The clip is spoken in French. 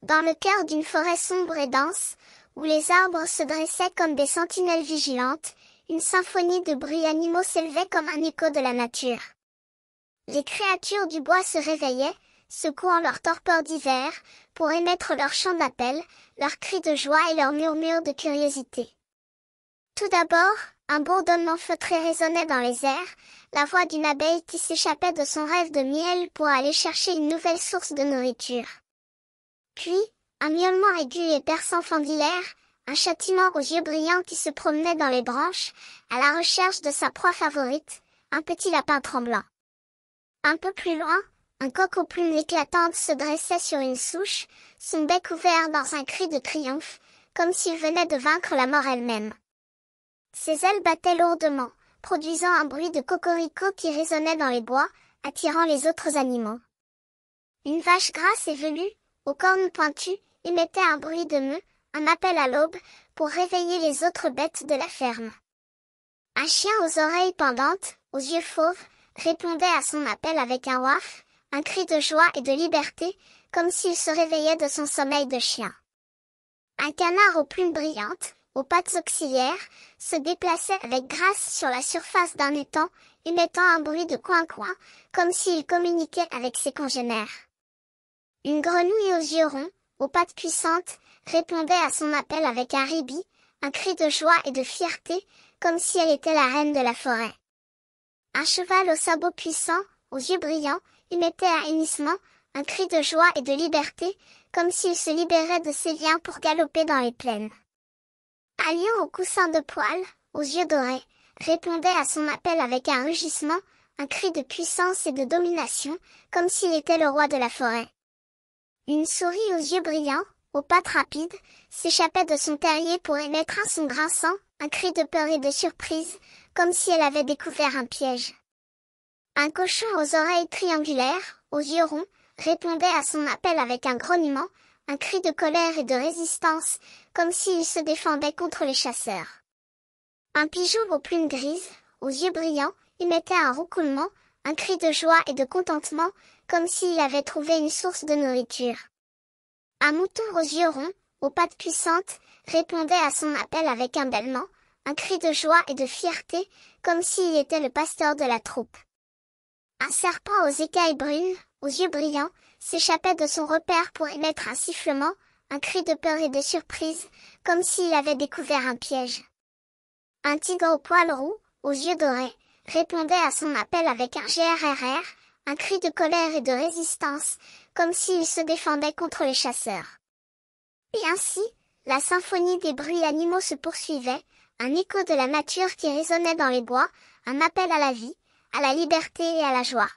Dans le cœur d'une forêt sombre et dense, où les arbres se dressaient comme des sentinelles vigilantes, une symphonie de bruits animaux s'élevait comme un écho de la nature. Les créatures du bois se réveillaient, secouant leur torpeur d'hiver, pour émettre leurs chants d'appel, leurs cris de joie et leurs murmures de curiosité. Tout d'abord, un bourdonnement feutré résonnait dans les airs, la voix d'une abeille qui s'échappait de son rêve de miel pour aller chercher une nouvelle source de nourriture. Puis, un miaulement aigu et perçant fendit l'air, un châtiment aux yeux brillants qui se promenait dans les branches, à la recherche de sa proie favorite, un petit lapin tremblant. Un peu plus loin, un coq aux plumes éclatantes se dressait sur une souche, son bec ouvert dans un cri de triomphe, comme s'il venait de vaincre la mort elle-même. Ses ailes battaient lourdement, produisant un bruit de cocorico qui résonnait dans les bois, attirant les autres animaux. Une vache grasse et velue, aux cornes pointues, émettait un bruit de meu, un appel à l'aube, pour réveiller les autres bêtes de la ferme. Un chien aux oreilles pendantes, aux yeux fauves, répondait à son appel avec un ouaf, un cri de joie et de liberté, comme s'il se réveillait de son sommeil de chien. Un canard aux plumes brillantes, aux pattes auxiliaires, se déplaçait avec grâce sur la surface d'un étang, émettant un bruit de coin-coin, comme s'il communiquait avec ses congénères. Une grenouille aux yeux ronds, aux pattes puissantes, répondait à son appel avec un rébit, un cri de joie et de fierté, comme si elle était la reine de la forêt. Un cheval aux sabots puissants, aux yeux brillants, émettait un hennissement, un cri de joie et de liberté, comme s'il se libérait de ses liens pour galoper dans les plaines. Un lion au coussin de poils, aux yeux dorés, répondait à son appel avec un rugissement, un cri de puissance et de domination, comme s'il était le roi de la forêt. Une souris aux yeux brillants, aux pattes rapides, s'échappait de son terrier pour émettre un son grinçant, un cri de peur et de surprise, comme si elle avait découvert un piège. Un cochon aux oreilles triangulaires, aux yeux ronds, répondait à son appel avec un grognement, un cri de colère et de résistance, comme s'il se défendait contre les chasseurs. Un pigeon aux plumes grises, aux yeux brillants, émettait un roucoulement, un cri de joie et de contentement, comme s'il avait trouvé une source de nourriture. Un mouton aux yeux ronds, aux pattes puissantes, répondait à son appel avec un bêlement, un cri de joie et de fierté, comme s'il était le pasteur de la troupe. Un serpent aux écailles brunes, aux yeux brillants, s'échappait de son repère pour émettre un sifflement, un cri de peur et de surprise, comme s'il avait découvert un piège. Un tigre aux poils roux, aux yeux dorés, répondait à son appel avec un grrr, un cri de colère et de résistance, comme s'il se défendait contre les chasseurs. Et ainsi, la symphonie des bruits animaux se poursuivait, un écho de la nature qui résonnait dans les bois, un appel à la vie, à la liberté et à la joie.